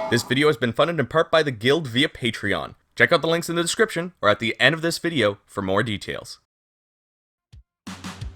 This video has been funded in part by the Guild via Patreon. Check out the links in the description or at the end of this video for more details.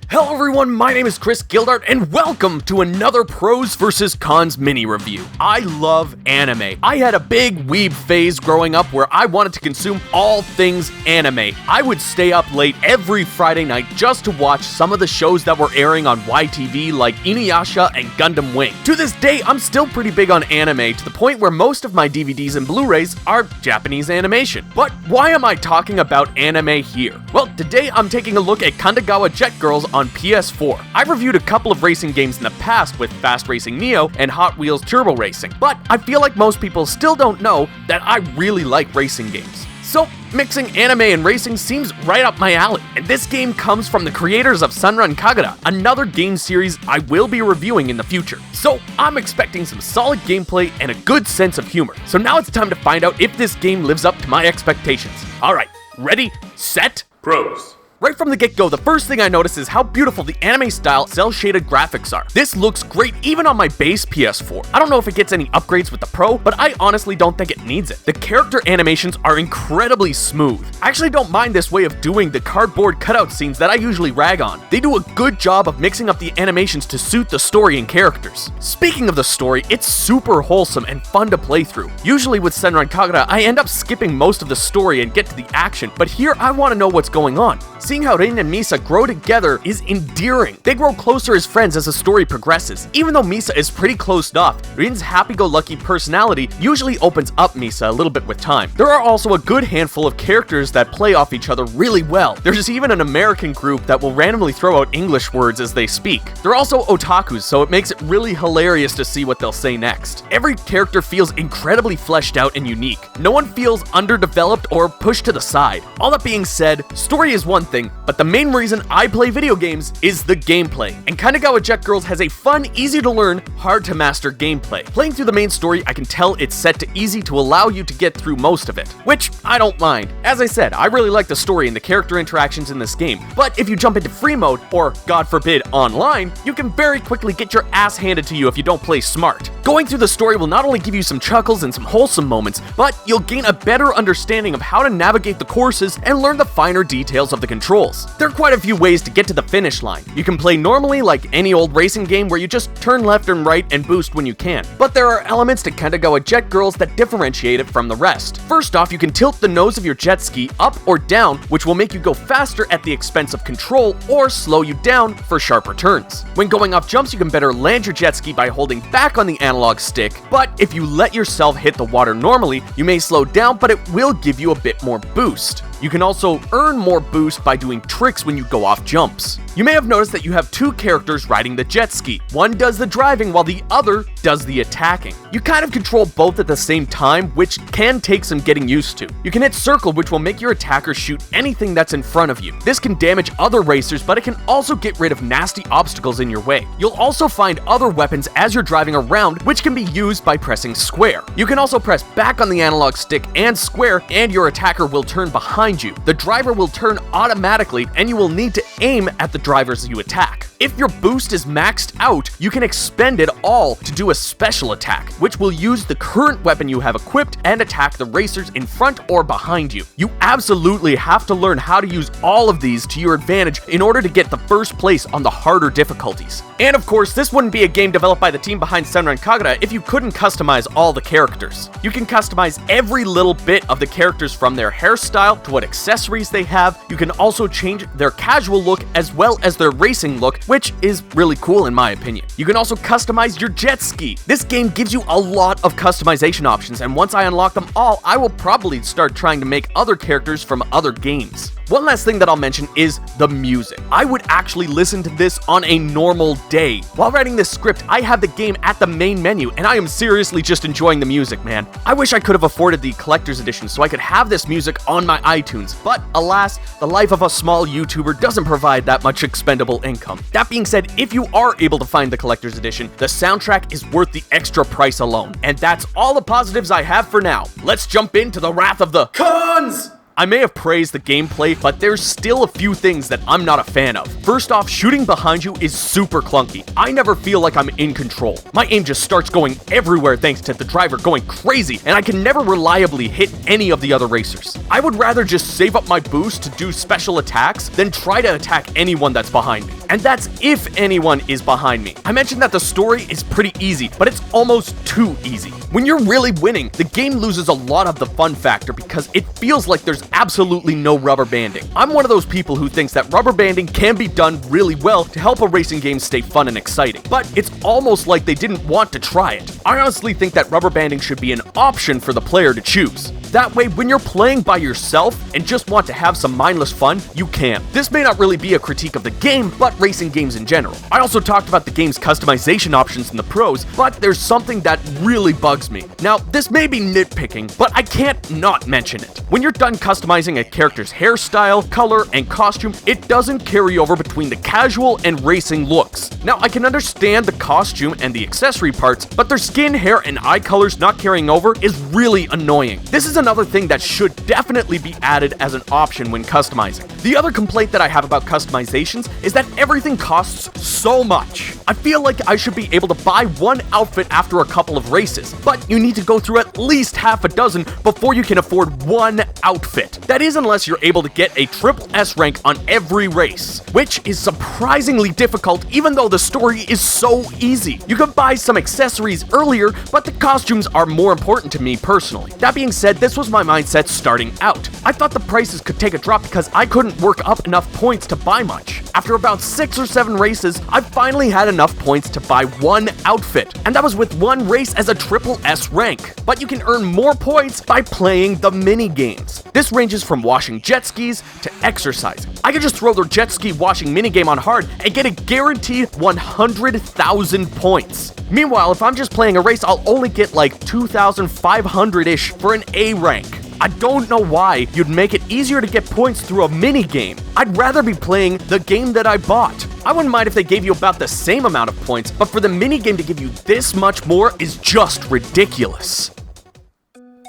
Hello everyone, my name is Gildart, and welcome to another Pros vs. Cons mini review. I love anime. I had a big weeb phase growing up where I wanted to consume all things anime. I would stay up late every Friday night just to watch some of the shows that were airing on YTV like Inuyasha and Gundam Wing. To this day, I'm still pretty big on anime to the point where most of my DVDs and Blu-rays are Japanese animation. But why am I talking about anime here? Well, today I'm taking a look at Kandagawa Jet Girls on PS4. I've reviewed a couple of racing games in the past with Fast Racing Neo and Hot Wheels Turbo Racing, but I feel like most people still don't know that I really like racing games. So, mixing anime and racing seems right up my alley, and this game comes from the creators of Senran Kagura, another game series I will be reviewing in the future. So, I'm expecting some solid gameplay and a good sense of humor. So now it's time to find out if this game lives up to my expectations. Alright, ready, set, Pros. Right from the get-go, the first thing I notice is how beautiful the anime-style cel-shaded graphics are. This looks great even on my base PS4. I don't know if it gets any upgrades with the Pro, but I honestly don't think it needs it. The character animations are incredibly smooth. I actually don't mind this way of doing the cardboard cutout scenes that I usually rag on. They do a good job of mixing up the animations to suit the story and characters. Speaking of the story, it's super wholesome and fun to play through. Usually with Senran Kagura, I end up skipping most of the story and get to the action, but here I want to know what's going on. Seeing how Rin and Misa grow together is endearing. They grow closer as friends as the story progresses. Even though Misa is pretty closed off, Rin's happy-go-lucky personality usually opens up Misa a little bit with time. There are also a good handful of characters that play off each other really well. There's even an American group that will randomly throw out English words as they speak. They're also otakus, so it makes it really hilarious to see what they'll say next. Every character feels incredibly fleshed out and unique. No one feels underdeveloped or pushed to the side. All that being said, story is one thing, but the main reason I play video games is the gameplay, and Kandagawa Jet Girls has a fun, easy to learn, hard to master gameplay. Playing through the main story, I can tell it's set to easy to allow you to get through most of it, which I don't mind. As I said, I really like the story and the character interactions in this game, but if you jump into free mode, or God forbid, online, you can very quickly get your ass handed to you if you don't play smart. Going through the story will not only give you some chuckles and some wholesome moments, but you'll gain a better understanding of how to navigate the courses and learn the finer details of the controls. There are quite a few ways to get to the finish line. You can play normally like any old racing game where you just turn left and right and boost when you can. But there are elements to Kandagawa Jet Girls that differentiate it from the rest. First off, you can tilt the nose of your jet ski up or down, which will make you go faster at the expense of control or slow you down for sharper turns. When going off jumps, you can better land your jet ski by holding back on the analog stick, but if you let yourself hit the water normally, you may slow down, but it will give you a bit more boost. You can also earn more boost by doing tricks when you go off jumps. You may have noticed that you have two characters riding the jet ski. One does the driving while the other does the attacking. You kind of control both at the same time, which can take some getting used to. You can hit circle, which will make your attacker shoot anything that's in front of you. This can damage other racers, but it can also get rid of nasty obstacles in your way. You'll also find other weapons as you're driving around, which can be used by pressing square. You can also press back on the analog stick and square, and your attacker will turn behind you. The driver will turn automatically, and you will need to aim at the drivers you attack. If your boost is maxed out, you can expend it all to do a special attack, which will use the current weapon you have equipped and attack the racers in front or behind you. You absolutely have to learn how to use all of these to your advantage in order to get the first place on the harder difficulties. And of course, this wouldn't be a game developed by the team behind Senran Kagura if you couldn't customize all the characters. You can customize every little bit of the characters, from their hairstyle to what accessories they have. You can also change their casual look as well as their racing look, which is really cool in my opinion. You can also customize your jet ski. This game gives you a lot of customization options, and once I unlock them all, I will probably start trying to make other characters from other games. One last thing that I'll mention is the music. I would actually listen to this on a normal day. While writing this script, I have the game at the main menu, and I am seriously just enjoying the music, man. I wish I could have afforded the collector's edition so I could have this music on my iTunes, but alas, the life of a small YouTuber doesn't provide that much expendable income. That being said, if you are able to find the collector's edition, the soundtrack is worth the extra price alone. And that's all the positives I have for now. Let's jump into the wrath of the cons! I may have praised the gameplay, but there's still a few things that I'm not a fan of. First off, shooting behind you is super clunky. I never feel like I'm in control. My aim just starts going everywhere thanks to the driver going crazy, and I can never reliably hit any of the other racers. I would rather just save up my boost to do special attacks than try to attack anyone that's behind me. And that's if anyone is behind me. I mentioned that the story is pretty easy, but it's almost too easy. When you're really winning, the game loses a lot of the fun factor because it feels like there's absolutely no rubber banding. I'm one of those people who thinks that rubber banding can be done really well to help a racing game stay fun and exciting, but it's almost like they didn't want to try it. I honestly think that rubber banding should be an option for the player to choose. That way, when you're playing by yourself and just want to have some mindless fun, you can. This may not really be a critique of the game, but racing games in general. I also talked about the game's customization options in the pros, but there's something that really bugs me. Now, this may be nitpicking, but I can't not mention it. When you're done customizing a character's hairstyle, color, and costume, it doesn't carry over between the casual and racing looks. Now, I can understand the costume and the accessory parts, but their skin, hair, and eye colors not carrying over is really annoying. This is another thing that should definitely be added as an option when customizing. The other complaint that I have about customizations is that everything costs so much. I feel like I should be able to buy one outfit after a couple of races, but you need to go through at least half a dozen before you can afford one outfit. That is unless you're able to get a triple S rank on every race, which is surprisingly difficult even though the story is so easy. You could buy some accessories earlier, but the costumes are more important to me personally. That being said, this was my mindset starting out. I thought the prices could take a drop because I couldn't work up enough points to buy much. After about 6 or 7 races, I finally had enough points to buy one outfit, and that was with one race as a triple S rank. But you can earn more points by playing the mini games. This ranges from washing jet skis to exercising. I could just throw the jet ski washing minigame on hard and get a guaranteed 100,000 points. Meanwhile, if I'm just playing a race, I'll only get like 2,500-ish for an A rank. I don't know why you'd make it easier to get points through a mini-game. I'd rather be playing the game that I bought. I wouldn't mind if they gave you about the same amount of points, but for the mini-game to give you this much more is just ridiculous.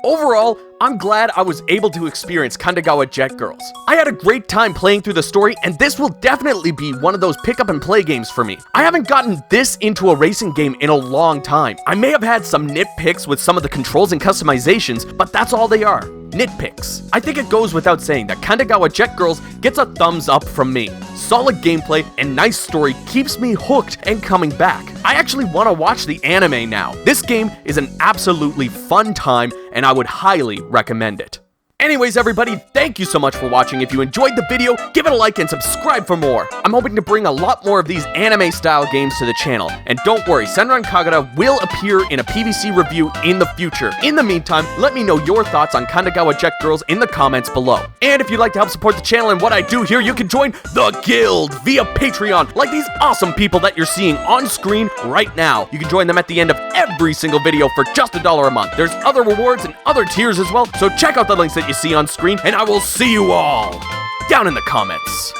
Overall, I'm glad I was able to experience Kandagawa Jet Girls. I had a great time playing through the story, and this will definitely be one of those pick up and play games for me. I haven't gotten this into a racing game in a long time. I may have had some nitpicks with some of the controls and customizations, but that's all they are. Nitpicks. I think it goes without saying that Kandagawa Jet Girls gets a thumbs up from me. Solid gameplay and nice story keeps me hooked and coming back. I actually want to watch the anime now. This game is an absolutely fun time, and I would highly recommend it. Anyways, everybody, thank you so much for watching. If you enjoyed the video, give it a like and subscribe for more. I'm hoping to bring a lot more of these anime-style games to the channel. And don't worry, Senran Kagura will appear in a PvC review in the future. In the meantime, let me know your thoughts on Kandagawa Jet Girls in the comments below. And if you'd like to help support the channel and what I do here, you can join the Guild via Patreon, like these awesome people that you're seeing on screen right now. You can join them at the end of every single video for just $1 a month. There's other rewards and other tiers as well, so check out the links that you see on screen, and I will see you all down in the comments.